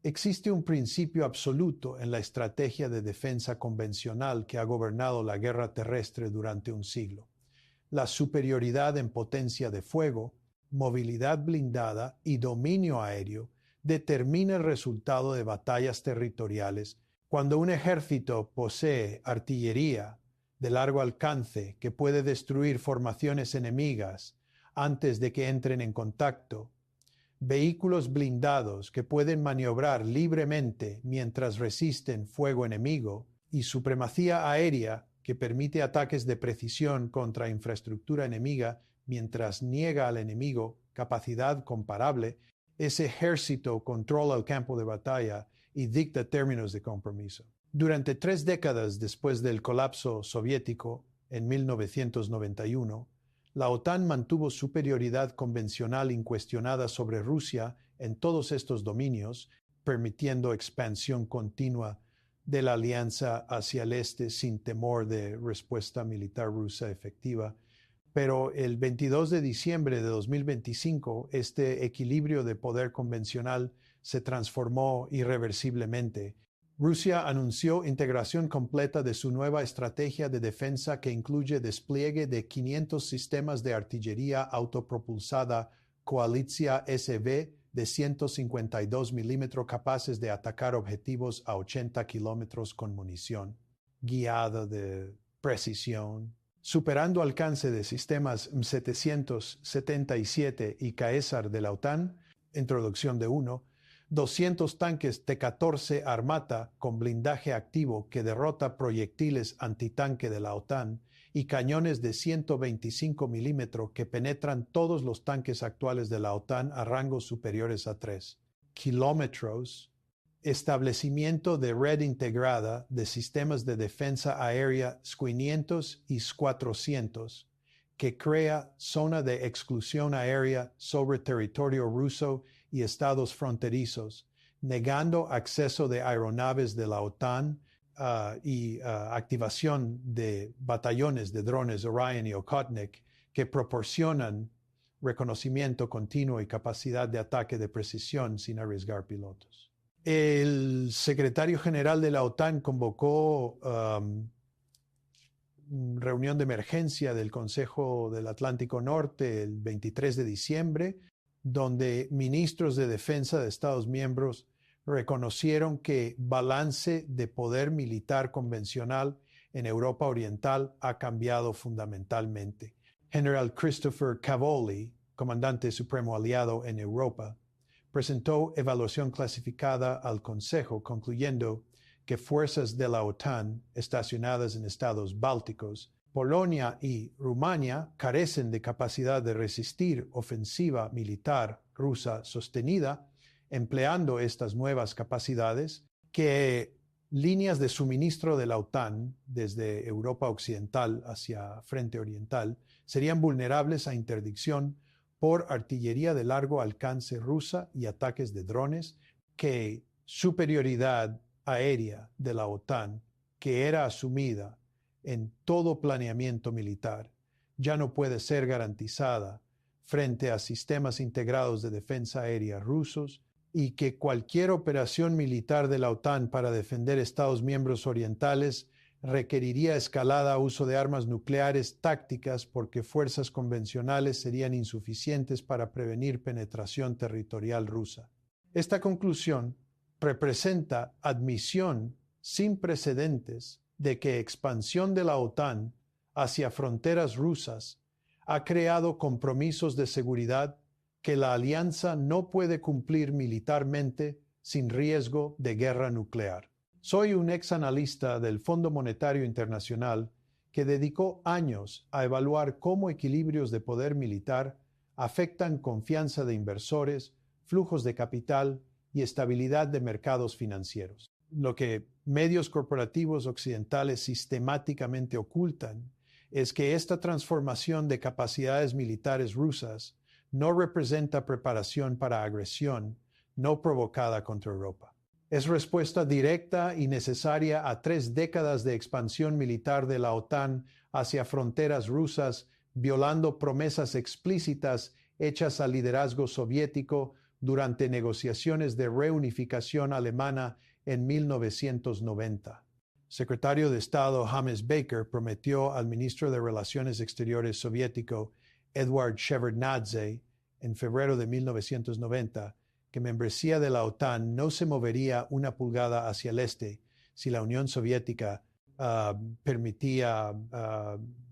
Existe un principio absoluto en la estrategia de defensa convencional que ha gobernado la guerra terrestre durante un siglo: la superioridad en potencia de fuego, movilidad blindada y dominio aéreo determina el resultado de batallas territoriales. Cuando un ejército posee artillería de largo alcance que puede destruir formaciones enemigas antes de que entren en contacto, vehículos blindados que pueden maniobrar libremente mientras resisten fuego enemigo, y supremacía aérea que permite ataques de precisión contra infraestructura enemiga mientras niega al enemigo capacidad comparable, ese ejército controla el campo de batalla y dicta términos de compromiso. Durante 3 décadas después del colapso soviético, en 1991, la OTAN mantuvo superioridad convencional incuestionada sobre Rusia en todos estos dominios, permitiendo expansión continua de la alianza hacia el este sin temor de respuesta militar rusa efectiva. Pero el 22 de diciembre de 2025, este equilibrio de poder convencional se transformó irreversiblemente. Rusia anunció integración completa de su nueva estrategia de defensa, que incluye despliegue de 500 sistemas de artillería autopropulsada Koalicja SV de 152 milímetros capaces de atacar objetivos a 80 kilómetros con munición guiada de precisión, superando alcance de sistemas M777 y Caesar de la OTAN, introducción de 200 tanques T-14 Armata con blindaje activo que derrota proyectiles antitanque de la OTAN y cañones de 125 milímetros que penetran todos los tanques actuales de la OTAN a rangos superiores a 3 kilómetros, establecimiento de red integrada de sistemas de defensa aérea S-500 y S-400, que crea zona de exclusión aérea sobre territorio ruso y estados fronterizos, negando acceso de aeronaves de la OTAN y activación de batallones de drones Orion y Okhotnik que proporcionan reconocimiento continuo y capacidad de ataque de precisión sin arriesgar pilotos. El secretario general de la OTAN convocó reunión de emergencia del Consejo del Atlántico Norte el 23 de diciembre, donde ministros de defensa de Estados miembros reconocieron que balance de poder militar convencional en Europa Oriental ha cambiado fundamentalmente. General Christopher Cavoli, comandante supremo aliado en Europa, presentó evaluación clasificada al Consejo, concluyendo que fuerzas de la OTAN estacionadas en estados bálticos, Polonia y Rumania carecen de capacidad de resistir ofensiva militar rusa sostenida. Empleando estas nuevas capacidades, que líneas de suministro de la OTAN desde Europa Occidental hacia Frente Oriental serían vulnerables a interdicción por artillería de largo alcance rusa y ataques de drones, que superioridad aérea de la OTAN, que era asumida en todo planeamiento militar, ya no puede ser garantizada frente a sistemas integrados de defensa aérea rusos, y que cualquier operación militar de la OTAN para defender Estados miembros orientales requeriría escalada uso de armas nucleares tácticas, porque fuerzas convencionales serían insuficientes para prevenir penetración territorial rusa. Esta conclusión representa admisión sin precedentes de que expansión de la OTAN hacia fronteras rusas ha creado compromisos de seguridad que la alianza no puede cumplir militarmente sin riesgo de guerra nuclear. Soy un ex analista del Fondo Monetario Internacional que dedicó años a evaluar cómo equilibrios de poder militar afectan confianza de inversores, flujos de capital y estabilidad de mercados financieros. Lo que medios corporativos occidentales sistemáticamente ocultan es que esta transformación de capacidades militares rusas no representa preparación para agresión no provocada contra Europa. Es respuesta directa y necesaria a 3 décadas de expansión militar de la OTAN hacia fronteras rusas, violando promesas explícitas hechas al liderazgo soviético durante negociaciones de reunificación alemana en 1990. Secretario de Estado James Baker prometió al ministro de Relaciones Exteriores soviético Eduard Shevardnadze en febrero de 1990 que membresía de la OTAN no se movería una pulgada hacia el este si la Unión Soviética permitía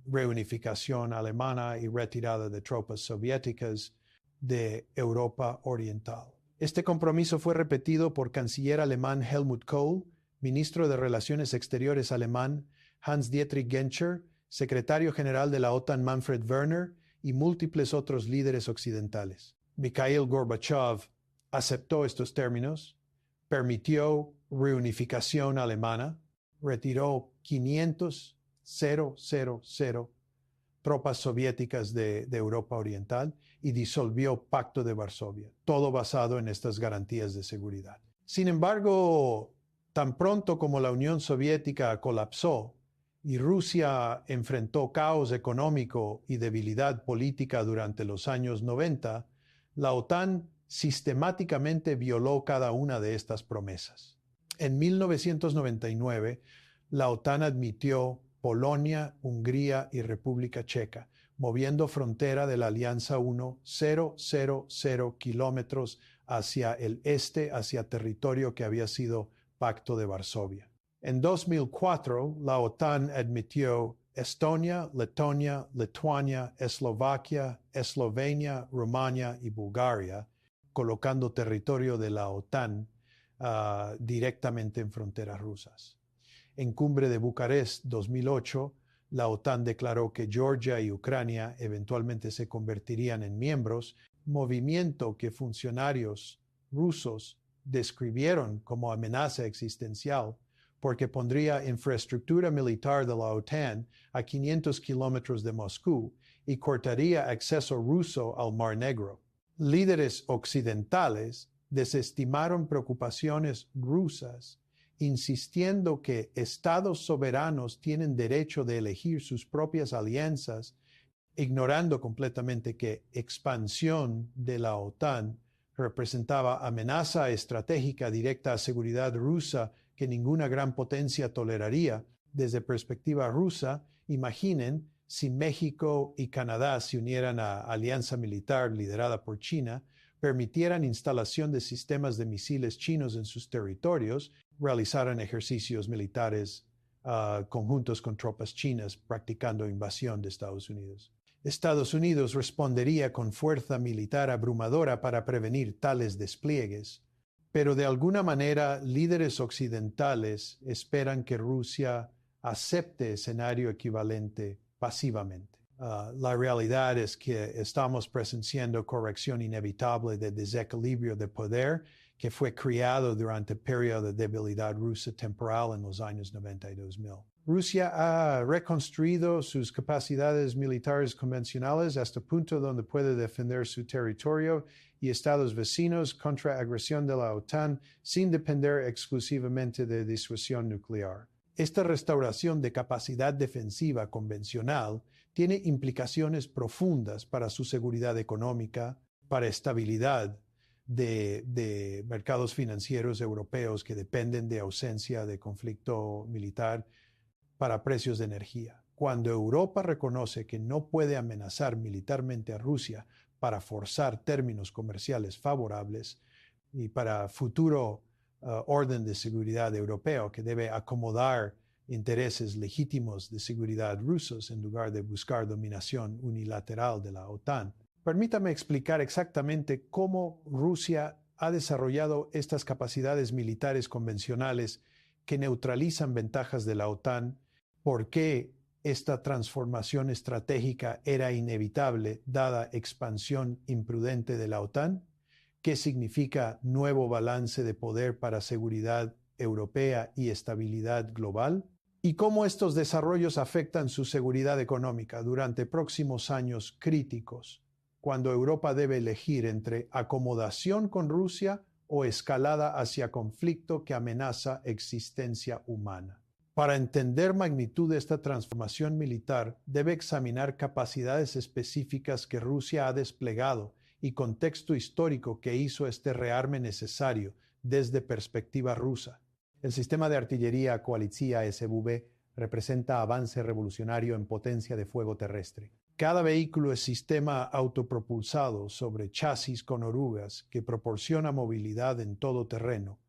reunificación alemana y retirada de tropas soviéticas de Europa Oriental. Este compromiso fue repetido por canciller alemán Helmut Kohl, ministro de Relaciones Exteriores alemán Hans-Dietrich Genscher, secretario general de la OTAN Manfred Werner y múltiples otros líderes occidentales. Mikhail Gorbachev aceptó estos términos, permitió reunificación alemana, retiró 500 tropas soviéticas de Europa Oriental y disolvió Pacto de Varsovia, todo basado en estas garantías de seguridad. Sin embargo, tan pronto como la Unión Soviética colapsó y Rusia enfrentó caos económico y debilidad política durante los años 90, la OTAN sistemáticamente violó cada una de estas promesas. En 1999, la OTAN admitió Polonia, Hungría y República Checa, moviendo frontera de la Alianza 1,000 kilómetros hacia el este, hacia territorio que había sido Pacto de Varsovia. En 2004, la OTAN admitió Estonia, Letonia, Lituania, Eslovaquia, Eslovenia, Rumania y Bulgaria, colocando territorio de la OTAN directamente en fronteras rusas. En Cumbre de Bucarest 2008, la OTAN declaró que Georgia y Ucrania eventualmente se convertirían en miembros, movimiento que funcionarios rusos describieron como amenaza existencial porque pondría infraestructura militar de la OTAN a 500 kilómetros de Moscú y cortaría acceso ruso al Mar Negro. Líderes occidentales desestimaron preocupaciones rusas, insistiendo que estados soberanos tienen derecho de elegir sus propias alianzas, ignorando completamente que expansión de la OTAN representaba amenaza estratégica directa a seguridad rusa que ninguna gran potencia toleraría. Desde perspectiva rusa, imaginen si México y Canadá se unieran a alianza militar liderada por China, permitieran instalación de sistemas de misiles chinos en sus territorios, realizaran ejercicios militares conjuntos con tropas chinas practicando invasión de Estados Unidos. Estados Unidos respondería con fuerza militar abrumadora para prevenir tales despliegues, pero de alguna manera líderes occidentales esperan que Rusia acepte escenario equivalente pasivamente. La realidad es que estamos presenciando corrección inevitable del desequilibrio de poder que fue creado durante el periodo de debilidad rusa temporal en los años 90 y 2000. Rusia ha reconstruido sus capacidades militares convencionales hasta el punto donde puede defender su territorio y estados vecinos contra agresión de la OTAN sin depender exclusivamente de disuasión nuclear. Esta restauración de capacidad defensiva convencional tiene implicaciones profundas para su seguridad económica, para estabilidad de mercados financieros europeos que dependen de ausencia de conflicto militar, para precios de energía. Cuando Europa reconoce que no puede amenazar militarmente a Rusia para forzar términos comerciales favorables y para futuro orden de seguridad europeo que debe acomodar intereses legítimos de seguridad rusos en lugar de buscar dominación unilateral de la OTAN. Permítame explicar exactamente cómo Rusia ha desarrollado estas capacidades militares convencionales que neutralizan ventajas de la OTAN, por qué esta transformación estratégica era inevitable dada expansión imprudente de la OTAN, qué significa nuevo balance de poder para seguridad europea y estabilidad global, y cómo estos desarrollos afectan su seguridad económica durante próximos años críticos, cuando Europa debe elegir entre acomodación con Rusia o escalada hacia conflicto que amenaza existencia humana. Para entender magnitud de esta transformación militar, debe examinar capacidades específicas que Rusia ha desplegado y contexto histórico que hizo este rearme necesario desde perspectiva rusa. El sistema de artillería Koalitsiya SVB representa avance revolucionario en potencia de fuego terrestre. Cada vehículo es sistema autopropulsado sobre chasis con orugas que proporciona movilidad en todo terreno,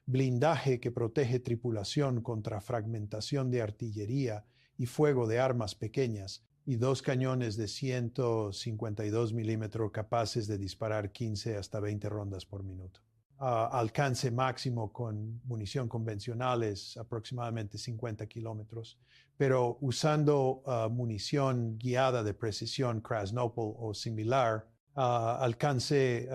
blindaje que protege tripulación contra fragmentación de artillería y fuego de armas pequeñas, y dos cañones de 152 milímetros capaces de disparar 15 hasta 20 rondas por minuto. Alcance máximo con munición convencional es aproximadamente 50 kilómetros, pero usando munición guiada de precisión Krasnopol o similar, alcance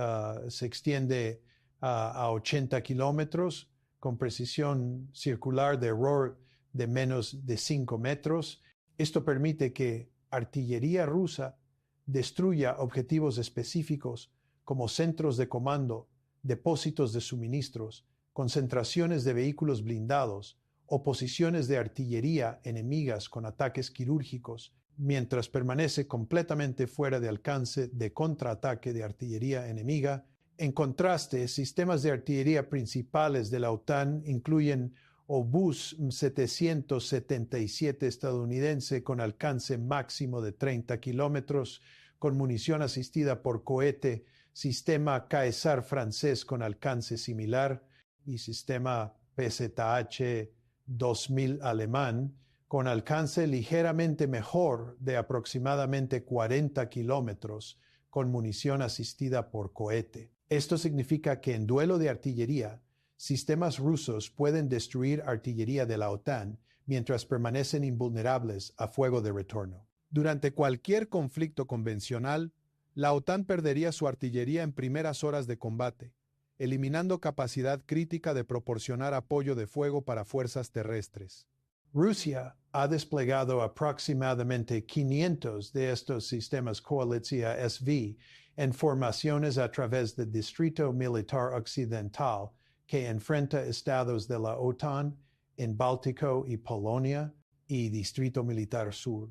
se extiende a 80 kilómetros con precisión circular de error de menos de 5 metros. Esto permite que artillería rusa destruya objetivos específicos como centros de comando, depósitos de suministros, concentraciones de vehículos blindados o posiciones de artillería enemigas con ataques quirúrgicos, mientras permanece completamente fuera de alcance de contraataque de artillería enemiga. En contraste, sistemas de artillería principales de la OTAN incluyen Obús 777 estadounidense con alcance máximo de 30 kilómetros, con munición asistida por cohete, sistema Caesar francés con alcance similar y sistema PZH 2000 alemán con alcance ligeramente mejor de aproximadamente 40 kilómetros con munición asistida por cohete. Esto significa que en duelo de artillería, sistemas rusos pueden destruir artillería de la OTAN mientras permanecen invulnerables a fuego de retorno. Durante cualquier conflicto convencional, la OTAN perdería su artillería en primeras horas de combate, eliminando capacidad crítica de proporcionar apoyo de fuego para fuerzas terrestres. Rusia ha desplegado aproximadamente 500 de estos sistemas Koalitsiya SV en formaciones a través del Distrito Militar Occidental que enfrenta estados de la OTAN en Báltico y Polonia, y Distrito Militar Sur,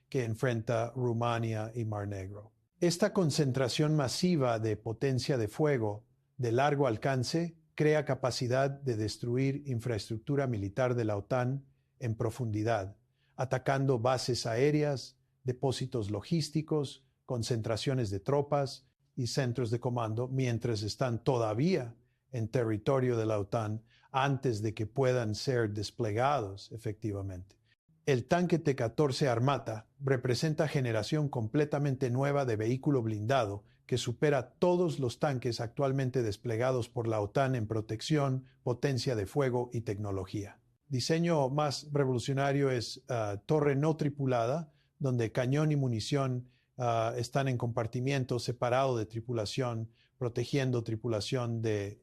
que enfrenta Rumania y Mar Negro. Esta concentración masiva de potencia de fuego de largo alcance crea capacidad de destruir infraestructura militar de la OTAN en profundidad, atacando bases aéreas, depósitos logísticos, concentraciones de tropas y centros de comando mientras están todavía en territorio de la OTAN antes de que puedan ser desplegados efectivamente. El tanque T-14 Armata representa generación completamente nueva de vehículo blindado que supera todos los tanques actualmente desplegados por la OTAN en protección, potencia de fuego y tecnología. Diseño más revolucionario es torre no tripulada, donde cañón y munición están en compartimientos separados de tripulación, protegiendo tripulación de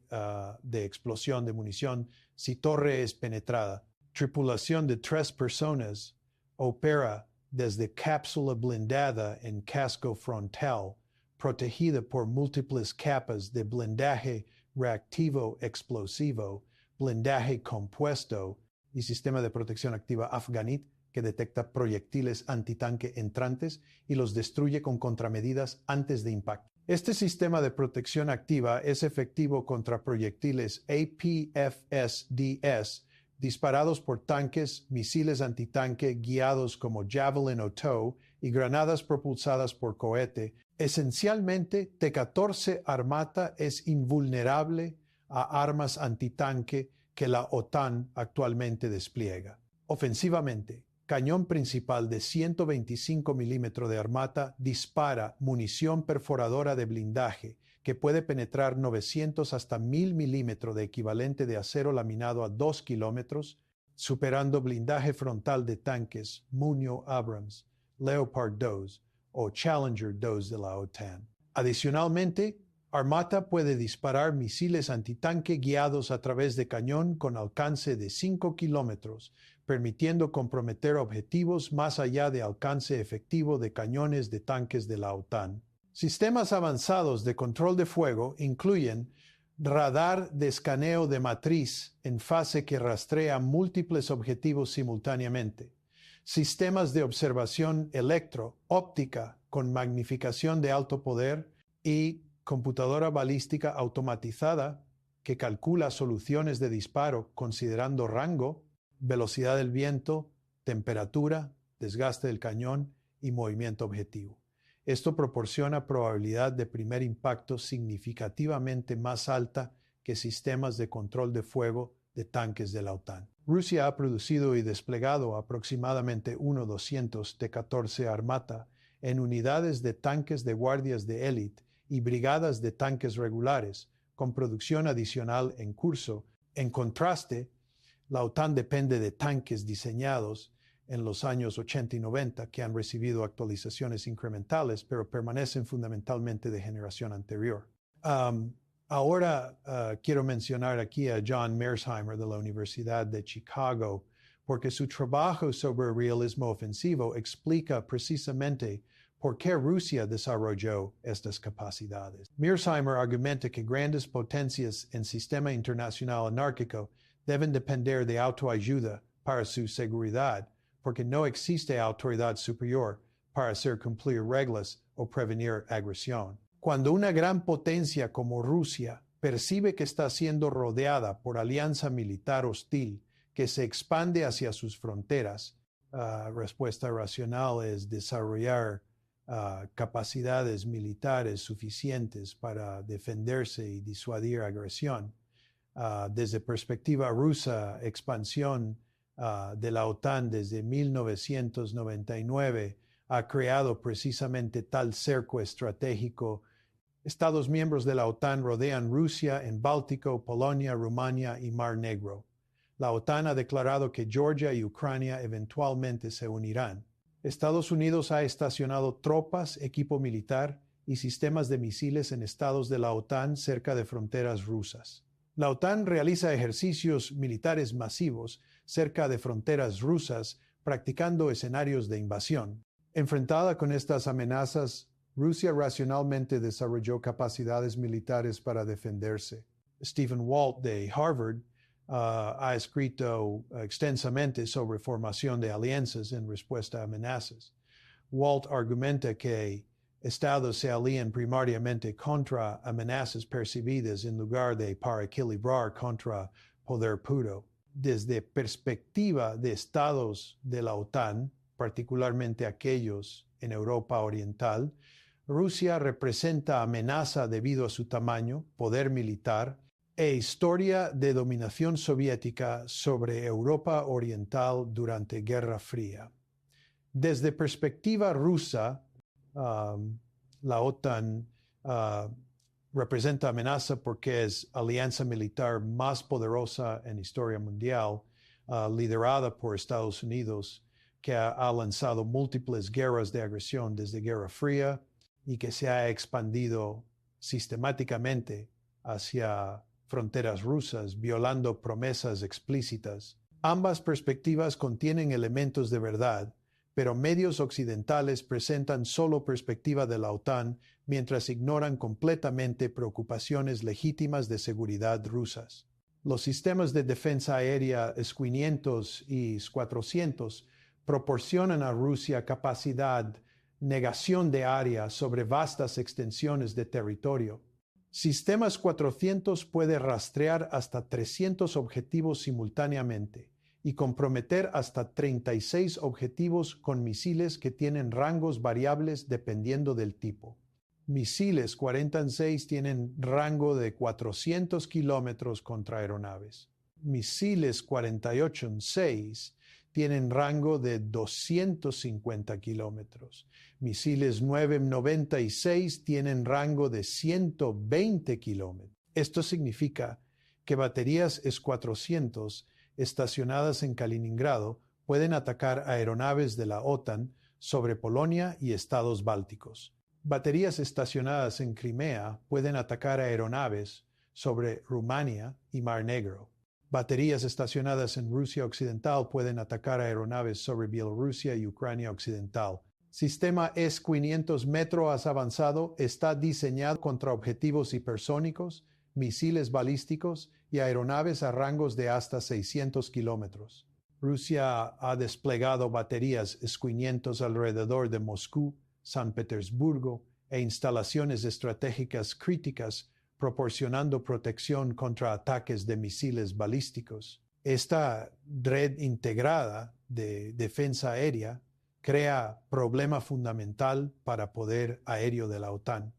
explosión de munición si torre es penetrada. Tripulación de 3 personas opera desde cápsula blindada en casco frontal, protegida por múltiples capas de blindaje reactivo explosivo, blindaje compuesto y sistema de protección activa Afganit que detecta proyectiles antitanque entrantes y los destruye con contramedidas antes de impacto. Este sistema de protección activa es efectivo contra proyectiles APFSDS disparados por tanques, misiles antitanque guiados como Javelin o TOW y granadas propulsadas por cohete. Esencialmente, T-14 Armata es invulnerable a armas antitanque que la OTAN actualmente despliega. Ofensivamente, cañón principal de 125 milímetros de Armata dispara munición perforadora de blindaje que puede penetrar 900 hasta 1000 milímetros de equivalente de acero laminado a 2 kilómetros, superando blindaje frontal de tanques Munio Abrams, Leopard 2 o Challenger 2 de la OTAN. Adicionalmente, Armata puede disparar misiles antitanque guiados a través de cañón con alcance de 5 kilómetros, permitiendo comprometer objetivos más allá de alcance efectivo de cañones de tanques de la OTAN. Sistemas avanzados de control de fuego incluyen radar de escaneo de matriz en fase que rastrea múltiples objetivos simultáneamente, sistemas de observación electro-óptica con magnificación de alto poder y computadora balística automatizada que calcula soluciones de disparo considerando rango, velocidad del viento, temperatura, desgaste del cañón y movimiento objetivo. Esto proporciona probabilidad de primer impacto significativamente más alta que sistemas de control de fuego de tanques de la OTAN. Rusia ha producido y desplegado aproximadamente 1,200 T-14 Armata en unidades de tanques de guardias de élite y brigadas de tanques regulares, con producción adicional en curso. En contraste, la OTAN depende de tanques diseñados en los años 80 y 90 que han recibido actualizaciones incrementales, pero permanecen fundamentalmente de generación anterior. Ahora quiero mencionar aquí a John Mearsheimer de la Universidad de Chicago, porque su trabajo sobre el realismo ofensivo explica precisamente por qué Rusia desarrolló estas capacidades. Mearsheimer argumenta que grandes potencias en sistema internacional anárquico deben depender de autoayuda para su seguridad, porque no existe autoridad superior para hacer cumplir reglas o prevenir agresión. Cuando una gran potencia como Rusia percibe que está siendo rodeada por alianza militar hostil que se expande hacia sus fronteras, respuesta racional es desarrollar capacidades militares suficientes para defenderse y disuadir agresión. Desde perspectiva rusa, expansión de la OTAN desde 1999 ha creado precisamente tal cerco estratégico. Estados miembros de la OTAN rodean Rusia en Báltico, Polonia, Rumania y Mar Negro. La OTAN ha declarado que Georgia y Ucrania eventualmente se unirán. Estados Unidos ha estacionado tropas, equipo militar y sistemas de misiles en estados de la OTAN cerca de fronteras rusas. La OTAN realiza ejercicios militares masivos cerca de fronteras rusas, practicando escenarios de invasión. Enfrentada con estas amenazas, Rusia racionalmente desarrolló capacidades militares para defenderse. Stephen Walt de Harvard ha escrito extensamente sobre formación de alianzas en respuesta a amenazas. Walt argumenta que estados se alían primariamente contra amenazas percibidas en lugar de para equilibrar contra poder puro. Desde perspectiva de estados de la OTAN, particularmente aquellos en Europa Oriental, Rusia representa amenaza debido a su tamaño, poder militar e historia de dominación soviética sobre Europa Oriental durante Guerra Fría. Desde perspectiva rusa, la OTAN representa amenaza porque es alianza militar más poderosa en historia mundial, liderada por Estados Unidos, que ha lanzado múltiples guerras de agresión desde Guerra Fría y que se ha expandido sistemáticamente hacia fronteras rusas, violando promesas explícitas. Ambas perspectivas contienen elementos de verdad, pero medios occidentales presentan solo perspectiva de la OTAN mientras ignoran completamente preocupaciones legítimas de seguridad rusas. Los sistemas de defensa aérea S-500 y S-400 proporcionan a Rusia capacidad, negación de área sobre vastas extensiones de territorio. Sistemas 400 puede rastrear hasta 300 objetivos simultáneamente y comprometer hasta 36 objetivos con misiles que tienen rangos variables dependiendo del tipo. Misiles 46 tienen rango de 400 kilómetros contra aeronaves. Misiles 48-6 tienen rango de 250 kilómetros. Misiles 996 tienen rango de 120 kilómetros. Esto significa que baterías S-400 estacionadas en Kaliningrado pueden atacar aeronaves de la OTAN sobre Polonia y estados bálticos. Baterías estacionadas en Crimea pueden atacar aeronaves sobre Rumania y Mar Negro. Baterías estacionadas en Rusia Occidental pueden atacar aeronaves sobre Bielorrusia y Ucrania Occidental. Sistema S-500 Metro-AS avanzado está diseñado contra objetivos hipersónicos, misiles balísticos y aeronaves a rangos de hasta 600 kilómetros. Rusia ha desplegado baterías S-500 alrededor de Moscú, San Petersburgo e instalaciones estratégicas críticas, proporcionando protección contra ataques de misiles balísticos. Esta red integrada de defensa aérea crea problema fundamental para poder aéreo de la OTAN.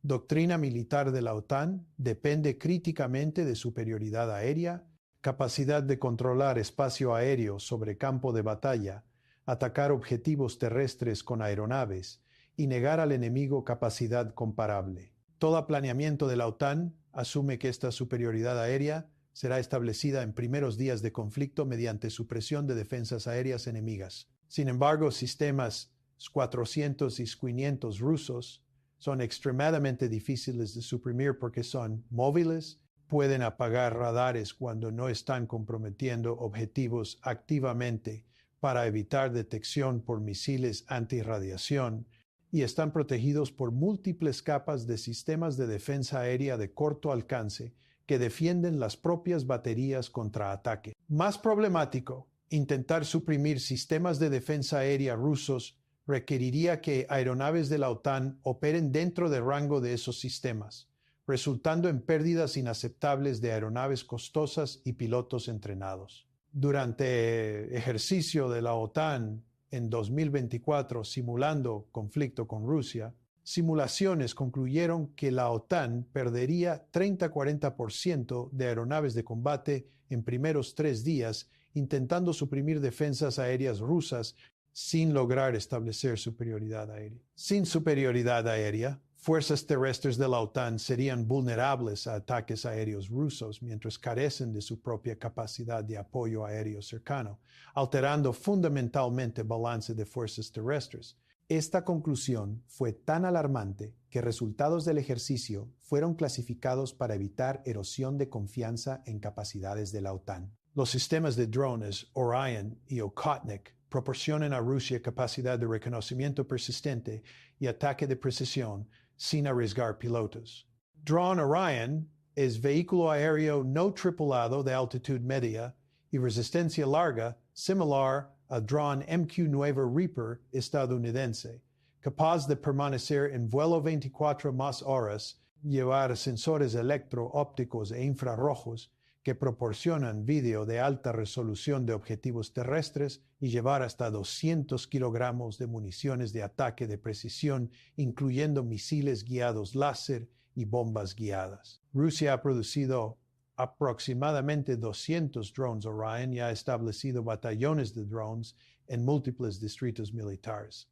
Doctrina militar de la OTAN depende críticamente de superioridad aérea, capacidad de controlar espacio aéreo sobre campo de batalla, atacar objetivos terrestres con aeronaves y negar al enemigo capacidad comparable. Todo planeamiento de la OTAN asume que esta superioridad aérea será establecida en primeros días de conflicto mediante supresión de defensas aéreas enemigas. Sin embargo, sistemas 400 y 500 rusos son extremadamente difíciles de suprimir porque son móviles, pueden apagar radares cuando no están comprometiendo objetivos activamente para evitar detección por misiles antirradiación y están protegidos por múltiples capas de sistemas de defensa aérea de corto alcance que defienden las propias baterías contra ataque. Más problemático, intentar suprimir sistemas de defensa aérea rusos requeriría que aeronaves de la OTAN operen dentro del rango de esos sistemas, resultando en pérdidas inaceptables de aeronaves costosas y pilotos entrenados. Durante ejercicio de la OTAN en 2024 simulando conflicto con Rusia, simulaciones concluyeron que la OTAN perdería 30-40% de aeronaves de combate en primeros 3 días intentando suprimir defensas aéreas rusas sin lograr establecer superioridad aérea. Sin superioridad aérea, fuerzas terrestres de la OTAN serían vulnerables a ataques aéreos rusos mientras carecen de su propia capacidad de apoyo aéreo cercano, alterando fundamentalmente el balance de fuerzas terrestres. Esta conclusión fue tan alarmante que resultados del ejercicio fueron clasificados para evitar erosión de confianza en capacidades de la OTAN. Los sistemas de drones Orion y Okhotnik proporcionan a Rusia capacidad de reconocimiento persistente y ataque de precisión sin arriesgar pilotos. Drone Orion es vehículo aéreo no tripulado de altitud media y resistencia larga, similar al drone MQ-9 Reaper estadounidense, capaz de permanecer en vuelo 24 más horas, llevar sensores electro-ópticos e infrarrojos que proporcionan vídeo de alta resolución de objetivos terrestres y llevar hasta 200 kilogramos de municiones de ataque de precisión, incluyendo misiles guiados láser y bombas guiadas. Rusia ha producido aproximadamente 200 drones Orion y ha establecido batallones de drones en múltiples distritos militares.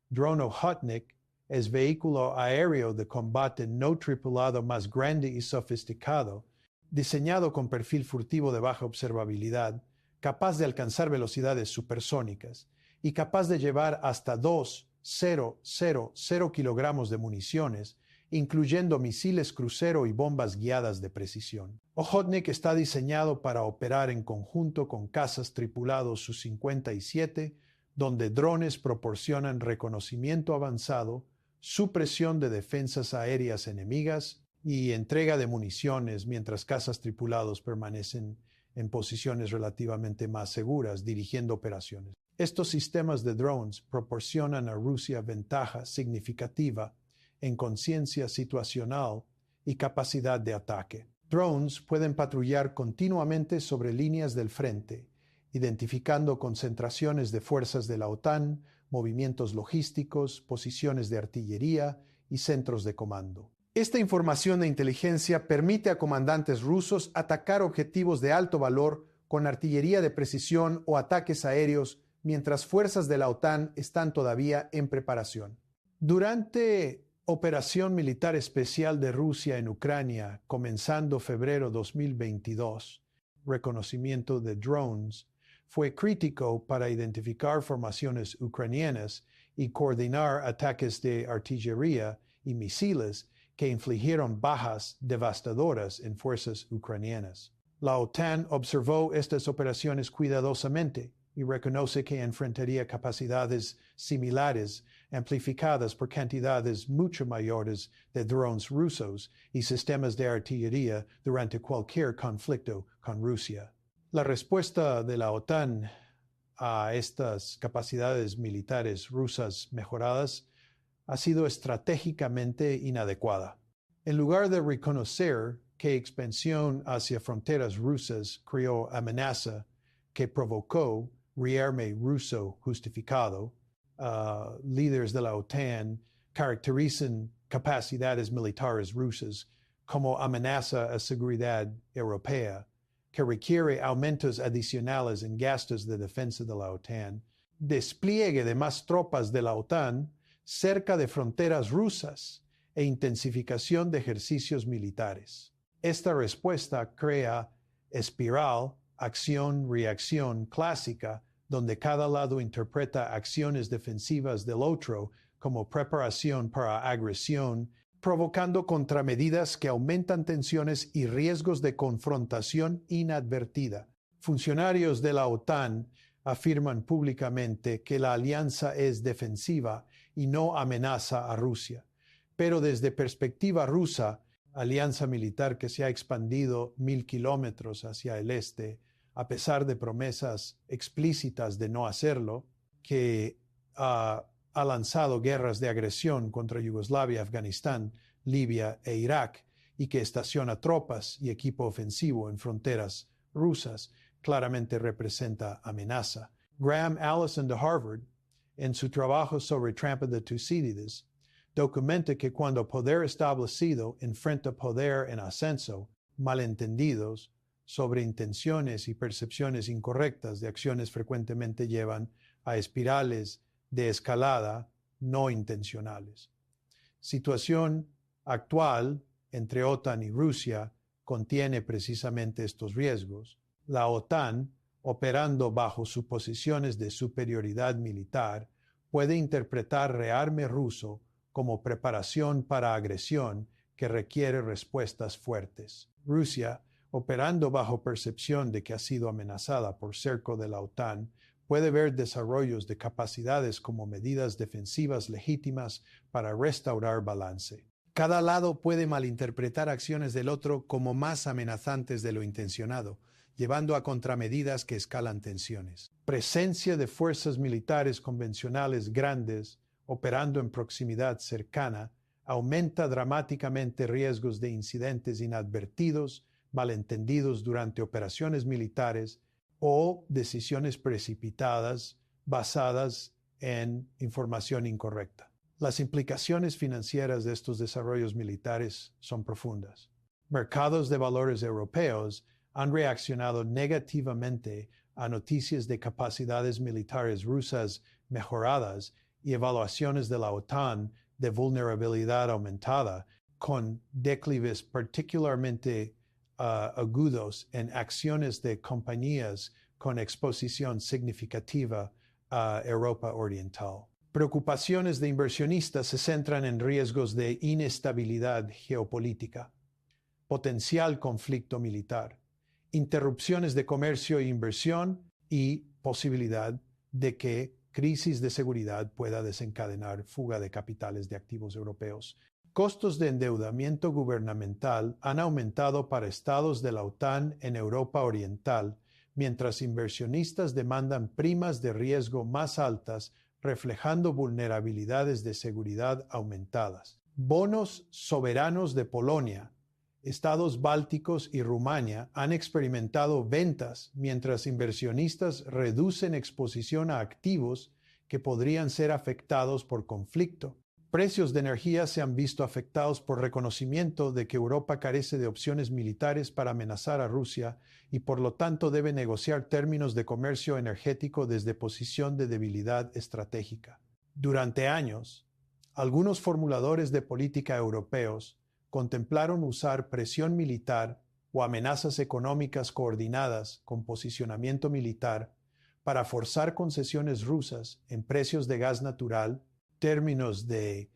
Drone Okhotnik es vehículo aéreo de combate no tripulado más grande y sofisticado, diseñado con perfil furtivo de baja observabilidad, capaz de alcanzar velocidades supersónicas y capaz de llevar hasta 2,000 kilogramos de municiones, incluyendo misiles crucero y bombas guiadas de precisión. Okhotnik está diseñado para operar en conjunto con cazas tripulados Su-57, donde drones proporcionan reconocimiento avanzado, supresión de defensas aéreas enemigas y entrega de municiones mientras cazas tripulados permanecen en posiciones relativamente más seguras dirigiendo operaciones. Estos sistemas de drones proporcionan a Rusia ventaja significativa en conciencia situacional y capacidad de ataque. Drones pueden patrullar continuamente sobre líneas del frente, identificando concentraciones de fuerzas de la OTAN, movimientos logísticos, posiciones de artillería y centros de comando. Esta información de inteligencia permite a comandantes rusos atacar objetivos de alto valor con artillería de precisión o ataques aéreos mientras fuerzas de la OTAN están todavía en preparación. Durante Operación Militar Especial de Rusia en Ucrania, comenzando febrero 2022, reconocimiento de drones, fue crítico para identificar formaciones ucranianas y coordinar ataques de artillería y misiles que infligieron bajas devastadoras en fuerzas ucranianas. La OTAN observó estas operaciones cuidadosamente y reconoce que enfrentaría capacidades similares amplificadas por cantidades mucho mayores de drones rusos y sistemas de artillería durante cualquier conflicto con Rusia. La respuesta de la OTAN a estas capacidades militares rusas mejoradas ha sido estratégicamente inadecuada. En lugar de reconocer que expansión hacia fronteras rusas creó amenaza que provocó rearme ruso justificado, líderes de la OTAN caracterizan capacidades militares rusas como amenaza a seguridad europea, que requiere aumentos adicionales en gastos de defensa de la OTAN, despliegue de más tropas de la OTAN cerca de fronteras rusas e intensificación de ejercicios militares. Esta respuesta crea espiral, acción-reacción clásica, donde cada lado interpreta acciones defensivas del otro como preparación para agresión, provocando contramedidas que aumentan tensiones y riesgos de confrontación inadvertida. Funcionarios de la OTAN afirman públicamente que la alianza es defensiva y no amenaza a Rusia. Pero desde perspectiva rusa, alianza militar que se ha expandido 1,000 kilómetros hacia el este, a pesar de promesas explícitas de no hacerlo, que ha lanzado guerras de agresión contra Yugoslavia, Afganistán, Libia e Irak, y que estaciona tropas y equipo ofensivo en fronteras rusas, claramente representa amenaza. Graham Allison de Harvard, en su trabajo sobre trampa de Tucídides, documenta que cuando poder establecido enfrenta poder en ascenso, malentendidos sobre intenciones y percepciones incorrectas de acciones frecuentemente llevan a espirales de escalada no intencionales. Situación actual entre OTAN y Rusia contiene precisamente estos riesgos. La OTAN, operando bajo suposiciones de superioridad militar, puede interpretar rearme ruso como preparación para agresión que requiere respuestas fuertes. Rusia, operando bajo percepción de que ha sido amenazada por cerco de la OTAN, puede ver desarrollos de capacidades como medidas defensivas legítimas para restaurar balance. Cada lado puede malinterpretar acciones del otro como más amenazantes de lo intencionado, llevando a contramedidas que escalan tensiones. Presencia de fuerzas militares convencionales grandes operando en proximidad cercana aumenta dramáticamente riesgos de incidentes inadvertidos, malentendidos durante operaciones militares o decisiones precipitadas basadas en información incorrecta. Las implicaciones financieras de estos desarrollos militares son profundas. Mercados de valores europeos han reaccionado negativamente a noticias de capacidades militares rusas mejoradas y evaluaciones de la OTAN de vulnerabilidad aumentada, con declives particularmente agudos en acciones de compañías con exposición significativa a Europa Oriental. Preocupaciones de inversionistas se centran en riesgos de inestabilidad geopolítica, potencial conflicto militar, interrupciones de comercio e inversión y posibilidad de que crisis de seguridad pueda desencadenar fuga de capitales de activos europeos. Costos de endeudamiento gubernamental han aumentado para estados de la OTAN en Europa Oriental, mientras inversionistas demandan primas de riesgo más altas, reflejando vulnerabilidades de seguridad aumentadas. Bonos soberanos de Polonia, estados bálticos y Rumania han experimentado ventas mientras inversionistas reducen exposición a activos que podrían ser afectados por conflicto. Precios de energía se han visto afectados por reconocimiento de que Europa carece de opciones militares para amenazar a Rusia y por lo tanto debe negociar términos de comercio energético desde posición de debilidad estratégica. Durante años, algunos formuladores de política europeos contemplaron usar presión militar o amenazas económicas coordinadas con posicionamiento militar para forzar concesiones rusas en precios de gas natural, términos de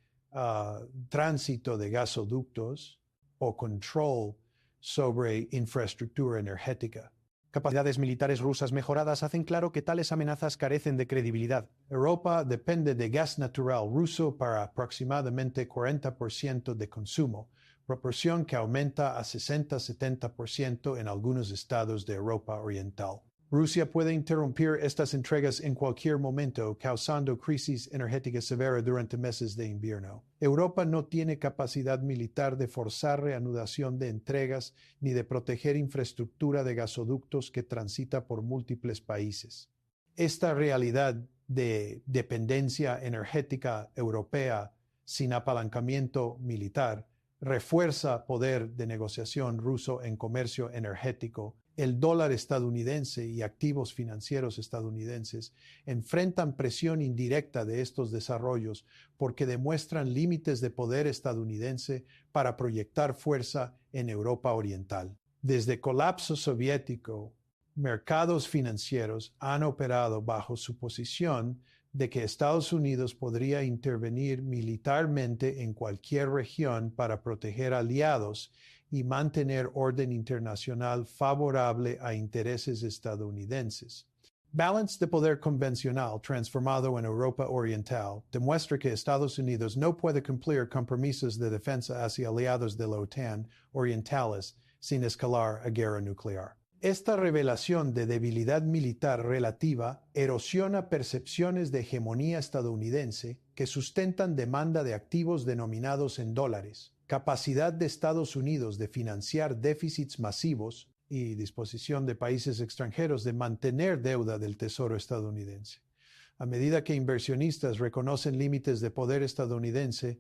tránsito de gasoductos o control sobre infraestructura energética. Capacidades militares rusas mejoradas hacen claro que tales amenazas carecen de credibilidad. Europa depende de gas natural ruso para aproximadamente 40% de consumo, proporción que aumenta a 60-70% en algunos estados de Europa Oriental. Rusia puede interrumpir estas entregas en cualquier momento, causando crisis energética severa durante meses de invierno. Europa no tiene capacidad militar de forzar reanudación de entregas ni de proteger infraestructura de gasoductos que transita por múltiples países. Esta realidad de dependencia energética europea sin apalancamiento militar refuerza poder de negociación ruso en comercio energético. El dólar estadounidense y activos financieros estadounidenses enfrentan presión indirecta de estos desarrollos porque demuestran límites de poder estadounidense para proyectar fuerza en Europa Oriental. Desde el colapso soviético, mercados financieros han operado bajo suposición de que Estados Unidos podría intervenir militarmente en cualquier región para proteger aliados y mantener orden internacional favorable a intereses estadounidenses. Balance de poder convencional transformado en Europa Oriental demuestra que Estados Unidos no puede cumplir compromisos de defensa hacia aliados de la OTAN orientales sin escalar a guerra nuclear. Esta revelación de debilidad militar relativa erosiona percepciones de hegemonía estadounidense que sustentan demanda de activos denominados en dólares, capacidad de Estados Unidos de financiar déficits masivos y disposición de países extranjeros de mantener deuda del Tesoro estadounidense. A medida que inversionistas reconocen límites de poder estadounidense,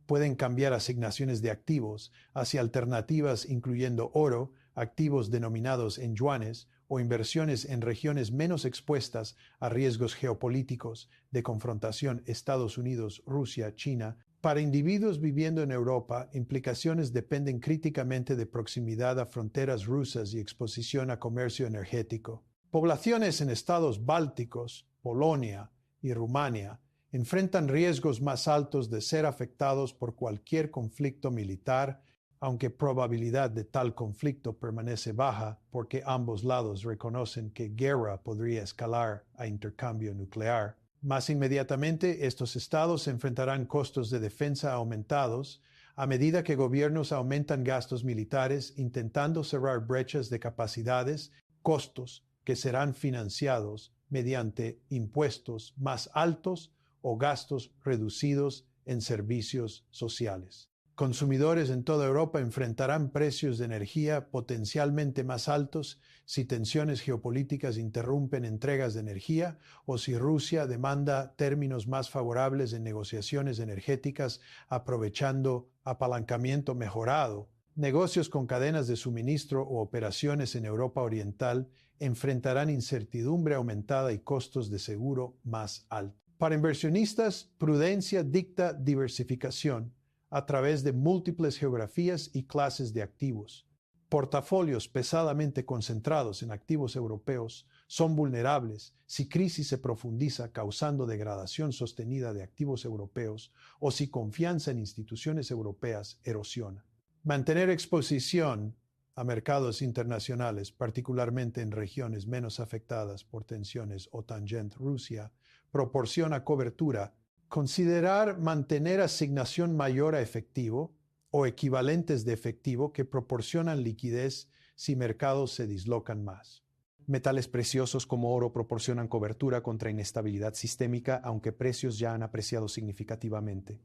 pueden cambiar asignaciones de activos hacia alternativas incluyendo oro, activos denominados en yuanes o inversiones en regiones menos expuestas a riesgos geopolíticos de confrontación Estados Unidos-Rusia-China. Para individuos viviendo en Europa, implicaciones dependen críticamente de proximidad a fronteras rusas y exposición a comercio energético. Poblaciones en estados bálticos, Polonia y Rumania enfrentan riesgos más altos de ser afectados por cualquier conflicto militar, aunque probabilidad de tal conflicto permanece baja porque ambos lados reconocen que guerra podría escalar a intercambio nuclear. Más inmediatamente, estos estados enfrentarán costos de defensa aumentados a medida que gobiernos aumentan gastos militares intentando cerrar brechas de capacidades, costos que serán financiados mediante impuestos más altos o gastos reducidos en servicios sociales. Consumidores en toda Europa enfrentarán precios de energía potencialmente más altos si tensiones geopolíticas interrumpen entregas de energía o si Rusia demanda términos más favorables en negociaciones energéticas aprovechando apalancamiento mejorado. Negocios con cadenas de suministro o operaciones en Europa Oriental enfrentarán incertidumbre aumentada y costos de seguro más altos. Para inversionistas, prudencia dicta diversificación a través de múltiples geografías y clases de activos. Portafolios pesadamente concentrados en activos europeos son vulnerables si crisis se profundiza causando degradación sostenida de activos europeos o si confianza en instituciones europeas erosiona. Mantener exposición a mercados internacionales, particularmente en regiones menos afectadas por tensiones OTAN-Rusia, proporciona cobertura. Considerar mantener asignación mayor a efectivo o equivalentes de efectivo que proporcionan liquidez si mercados se dislocan más. Metales preciosos como oro proporcionan cobertura contra inestabilidad sistémica, aunque precios ya han apreciado significativamente.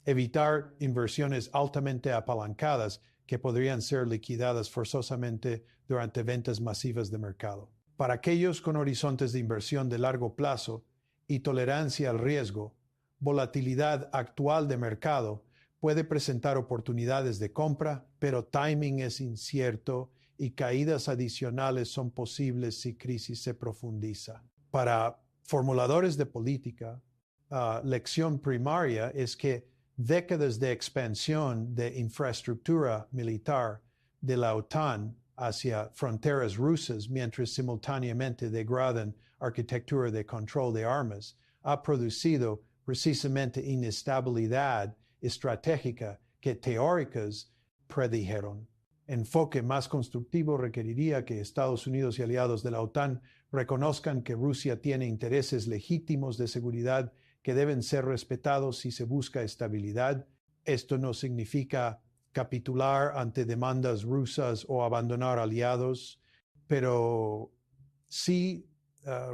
Evitar inversiones altamente apalancadas que podrían ser liquidadas forzosamente durante ventas masivas de mercado. Para aquellos con horizontes de inversión de largo plazo y tolerancia al riesgo, volatilidad actual de mercado puede presentar oportunidades de compra, pero timing es incierto y caídas adicionales son posibles si crisis se profundiza. Para formuladores de política, lección primaria es que décadas de expansión de infraestructura militar de la OTAN hacia fronteras rusas mientras simultáneamente degradan arquitectura de control de armas ha producido precisamente inestabilidad estratégica que teóricos predijeron. Enfoque más constructivo requeriría que Estados Unidos y aliados de la OTAN reconozcan que Rusia tiene intereses legítimos de seguridad que deben ser respetados si se busca estabilidad. Esto no significa capitular ante demandas rusas o abandonar aliados, pero Sí,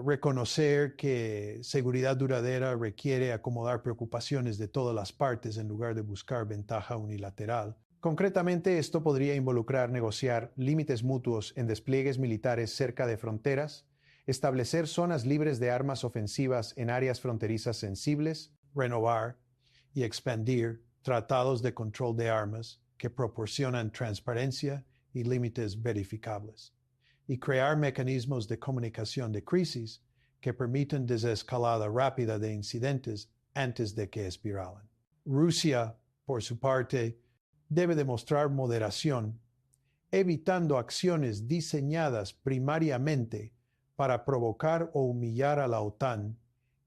reconocer que seguridad duradera requiere acomodar preocupaciones de todas las partes en lugar de buscar ventaja unilateral. Concretamente, esto podría involucrar negociar límites mutuos en despliegues militares cerca de fronteras, establecer zonas libres de armas ofensivas en áreas fronterizas sensibles, renovar y expandir tratados de control de armas que proporcionan transparencia y límites verificables, y crear mecanismos de comunicación de crisis que permitan desescalada rápida de incidentes antes de que espiralen. Rusia, por su parte, debe demostrar moderación, evitando acciones diseñadas primariamente para provocar o humillar a la OTAN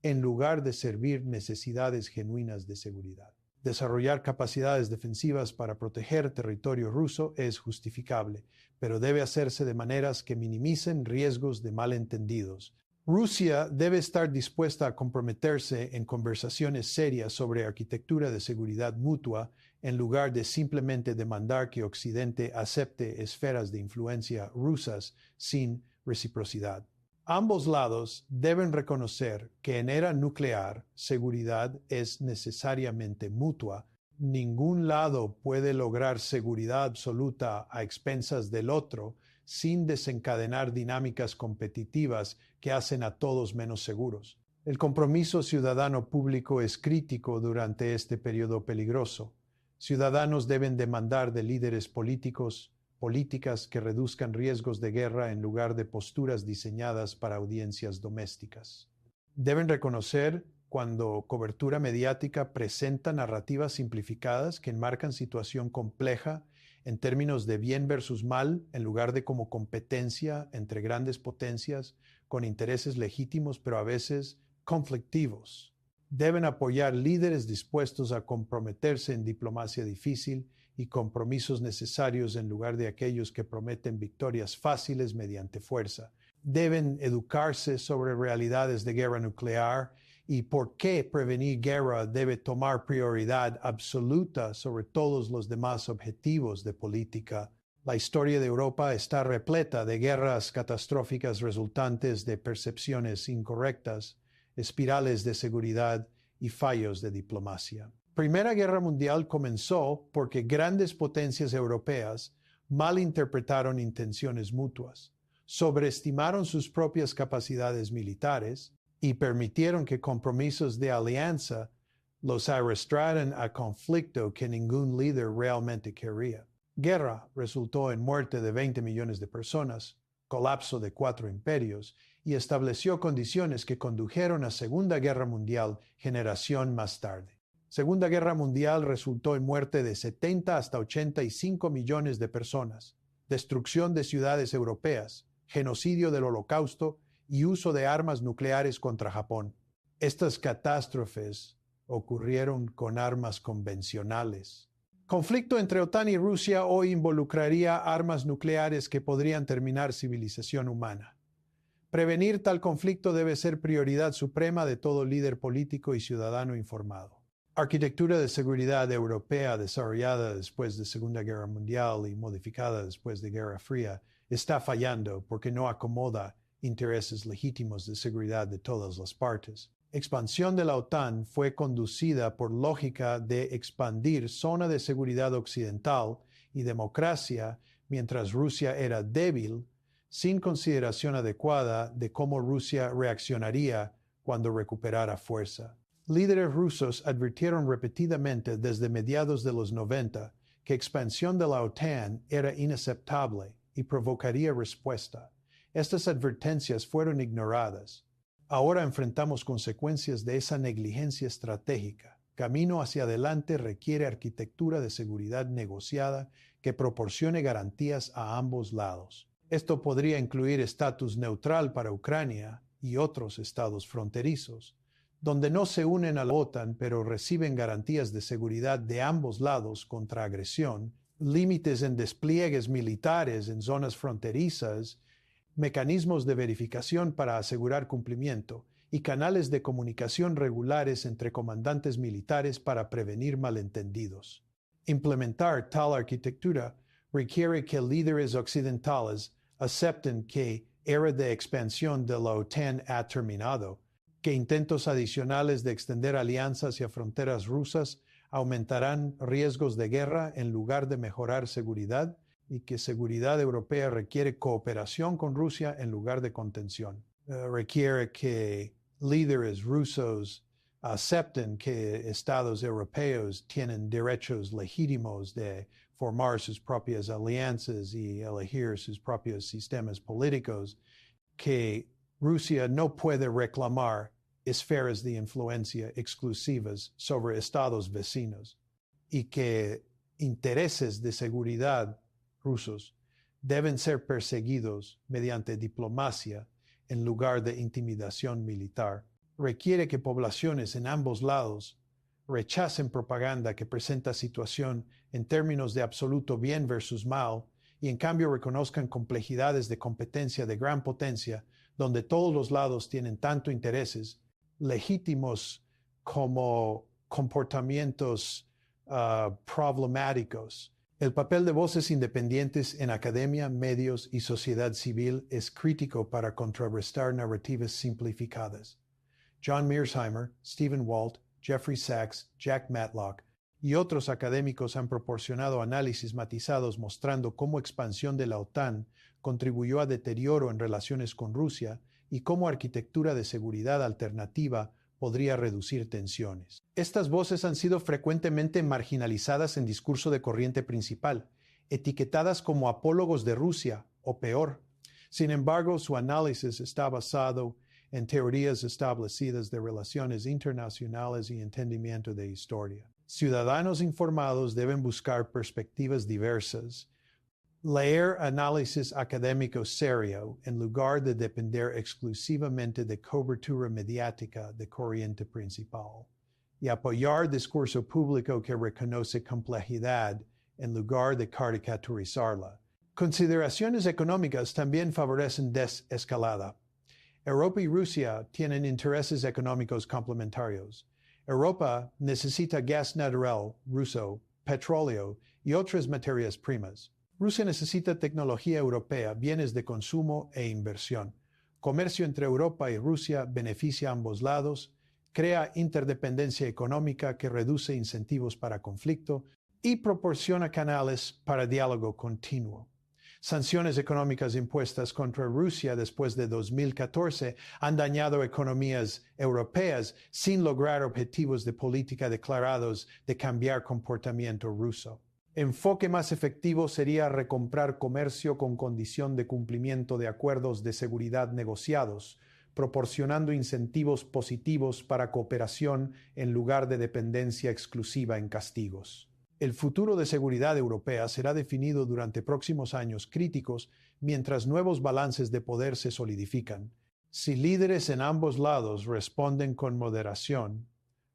en lugar de servir necesidades genuinas de seguridad. Desarrollar capacidades defensivas para proteger territorio ruso es justificable, pero debe hacerse de maneras que minimicen riesgos de malentendidos. Rusia debe estar dispuesta a comprometerse en conversaciones serias sobre arquitectura de seguridad mutua en lugar de simplemente demandar que Occidente acepte esferas de influencia rusas sin reciprocidad. Ambos lados deben reconocer que en era nuclear seguridad es necesariamente mutua. Ningún lado puede lograr seguridad absoluta a expensas del otro sin desencadenar dinámicas competitivas que hacen a todos menos seguros. El compromiso ciudadano público es crítico durante este periodo peligroso. Ciudadanos deben demandar de líderes políticas que reduzcan riesgos de guerra en lugar de posturas diseñadas para audiencias domésticas. Deben reconocer cuando cobertura mediática presenta narrativas simplificadas que enmarcan situación compleja en términos de bien versus mal, en lugar de como competencia entre grandes potencias con intereses legítimos pero a veces conflictivos. Deben apoyar líderes dispuestos a comprometerse en diplomacia difícil y compromisos necesarios en lugar de aquellos que prometen victorias fáciles mediante fuerza. Deben educarse sobre realidades de guerra nuclear y por qué prevenir guerra debe tomar prioridad absoluta sobre todos los demás objetivos de política. La historia de Europa está repleta de guerras catastróficas resultantes de percepciones incorrectas, espirales de seguridad y fallos de diplomacia. Primera Guerra Mundial comenzó porque grandes potencias europeas malinterpretaron intenciones mutuas, sobreestimaron sus propias capacidades militares y permitieron que compromisos de alianza los arrastraran a conflicto que ningún líder realmente quería. Guerra resultó en muerte de 20 millones de personas, colapso de 4 imperios y estableció condiciones que condujeron a Segunda Guerra Mundial generación más tarde. Segunda Guerra Mundial resultó en muerte de 70 hasta 85 millones de personas, destrucción de ciudades europeas, genocidio del Holocausto y uso de armas nucleares contra Japón. Estas catástrofes ocurrieron con armas convencionales. Conflicto entre OTAN y Rusia hoy involucraría armas nucleares que podrían terminar civilización humana. Prevenir tal conflicto debe ser prioridad suprema de todo líder político y ciudadano informado. Arquitectura de seguridad europea desarrollada después de Segunda Guerra Mundial y modificada después de Guerra Fría está fallando porque no acomoda intereses legítimos de seguridad de todas las partes. Expansión de la OTAN fue conducida por lógica de expandir zona de seguridad occidental y democracia mientras Rusia era débil, sin consideración adecuada de cómo Rusia reaccionaría cuando recuperara fuerza. Líderes rusos advirtieron repetidamente desde mediados de los 90 que expansión de la OTAN era inaceptable y provocaría respuesta. Estas advertencias fueron ignoradas. Ahora enfrentamos consecuencias de esa negligencia estratégica. Camino hacia adelante requiere arquitectura de seguridad negociada que proporcione garantías a ambos lados. Esto podría incluir estatus neutral para Ucrania y otros estados fronterizos, donde no se unen a la OTAN pero reciben garantías de seguridad de ambos lados contra agresión, límites en despliegues militares en zonas fronterizas, mecanismos de verificación para asegurar cumplimiento y canales de comunicación regulares entre comandantes militares para prevenir malentendidos. Implementar tal arquitectura requiere que líderes occidentales acepten que era de expansión de la OTAN ha terminado, que intentos adicionales de extender alianzas hacia fronteras rusas aumentarán riesgos de guerra en lugar de mejorar seguridad y que seguridad europea requiere cooperación con Rusia en lugar de contención. Requiere que líderes rusos acepten que estados europeos tienen derechos legítimos de formar sus propias alianzas y elegir sus propios sistemas políticos, que Rusia no puede reclamar esferas de influencia exclusivas sobre estados vecinos y que intereses de seguridad rusos deben ser perseguidos mediante diplomacia en lugar de intimidación militar. Requiere que poblaciones en ambos lados rechacen propaganda que presenta situación en términos de absoluto bien versus mal y en cambio reconozcan complejidades de competencia de gran potencia donde todos los lados tienen tanto intereses legítimos como comportamientos problemáticos. El papel de voces independientes en academia, medios y sociedad civil es crítico para contrarrestar narrativas simplificadas. John Mearsheimer, Stephen Walt, Jeffrey Sachs, Jack Matlock y otros académicos han proporcionado análisis matizados mostrando cómo expansión de la OTAN contribuyó a deterioro en relaciones con Rusia y cómo arquitectura de seguridad alternativa podría reducir tensiones. Estas voces han sido frecuentemente marginalizadas en discurso de corriente principal, etiquetadas como apólogos de Rusia o peor. Sin embargo, su análisis está basado en teorías establecidas de relaciones internacionales y entendimiento de historia. Ciudadanos informados deben buscar perspectivas diversas, leer análisis académico serio en lugar de depender exclusivamente de cobertura mediática de corriente principal, y apoyar discurso público que reconoce complejidad en lugar de caricaturizarla. Consideraciones económicas también favorecen desescalada. Europa y Rusia tienen intereses económicos complementarios. Europa necesita gas natural ruso, petróleo y otras materias primas. Rusia necesita tecnología europea, bienes de consumo e inversión. Comercio entre Europa y Rusia beneficia a ambos lados, crea interdependencia económica que reduce incentivos para conflicto y proporciona canales para diálogo continuo. Sanciones económicas impuestas contra Rusia después de 2014 han dañado economías europeas sin lograr objetivos de política declarados de cambiar comportamiento ruso. Enfoque más efectivo sería recomprar comercio con condición de cumplimiento de acuerdos de seguridad negociados, proporcionando incentivos positivos para cooperación en lugar de dependencia exclusiva en castigos. El futuro de seguridad europea será definido durante próximos años críticos mientras nuevos balances de poder se solidifican. Si líderes en ambos lados responden con moderación,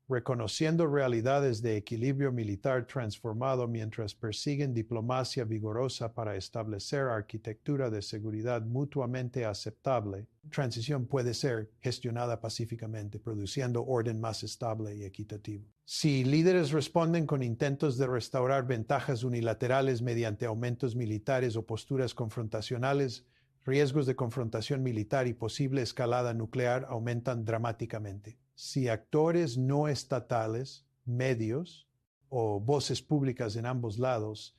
reconociendo realidades de equilibrio militar transformado mientras persiguen diplomacia vigorosa para establecer arquitectura de seguridad mutuamente aceptable, transición puede ser gestionada pacíficamente, produciendo orden más estable y equitativo. Si líderes responden con intentos de restaurar ventajas unilaterales mediante aumentos militares o posturas confrontacionales, riesgos de confrontación militar y posible escalada nuclear aumentan dramáticamente. Si actores no estatales, medios o voces públicas en ambos lados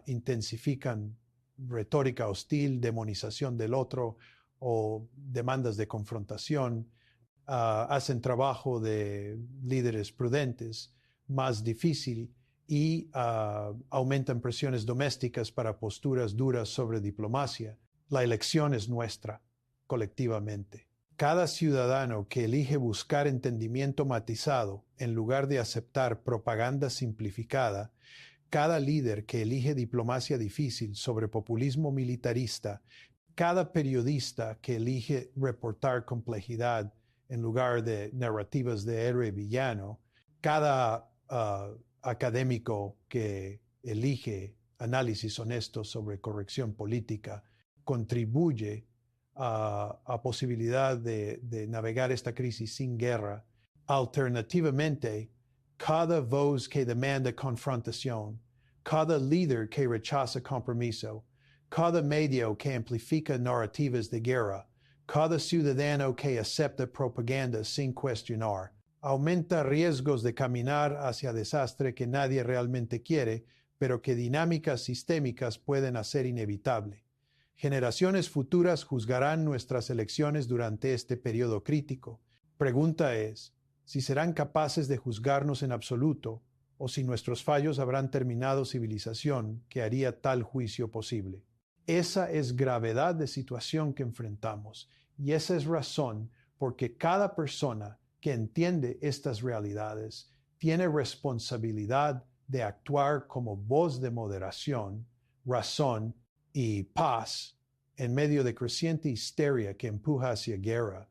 intensifican retórica hostil, demonización del otro o demandas de confrontación, hacen trabajo de líderes prudentes más difícil y aumentan presiones domésticas para posturas duras sobre diplomacia. La elección es nuestra, colectivamente. Cada ciudadano que elige buscar entendimiento matizado en lugar de aceptar propaganda simplificada, cada líder que elige diplomacia difícil sobre populismo militarista, cada periodista que elige reportar complejidad en lugar de narrativas de héroe villano, cada académico que elige análisis honestos sobre corrección política, contribuye a posibilidad de navegar esta crisis sin guerra. Alternativamente, cada voz que demanda confrontación, cada líder que rechaza compromiso, cada medio que amplifica narrativas de guerra, cada ciudadano que acepta propaganda sin cuestionar, aumenta riesgos de caminar hacia desastre que nadie realmente quiere, pero que dinámicas sistémicas pueden hacer inevitable. Generaciones futuras juzgarán nuestras elecciones durante este periodo crítico. Pregunta es, si serán capaces de juzgarnos en absoluto, o si nuestros fallos habrán terminado civilización que haría tal juicio posible. Esa es gravedad de situación que enfrentamos, y esa es razón porque cada persona que entiende estas realidades tiene responsabilidad de actuar como voz de moderación, razón y paz en medio de creciente histeria que empuja hacia guerra,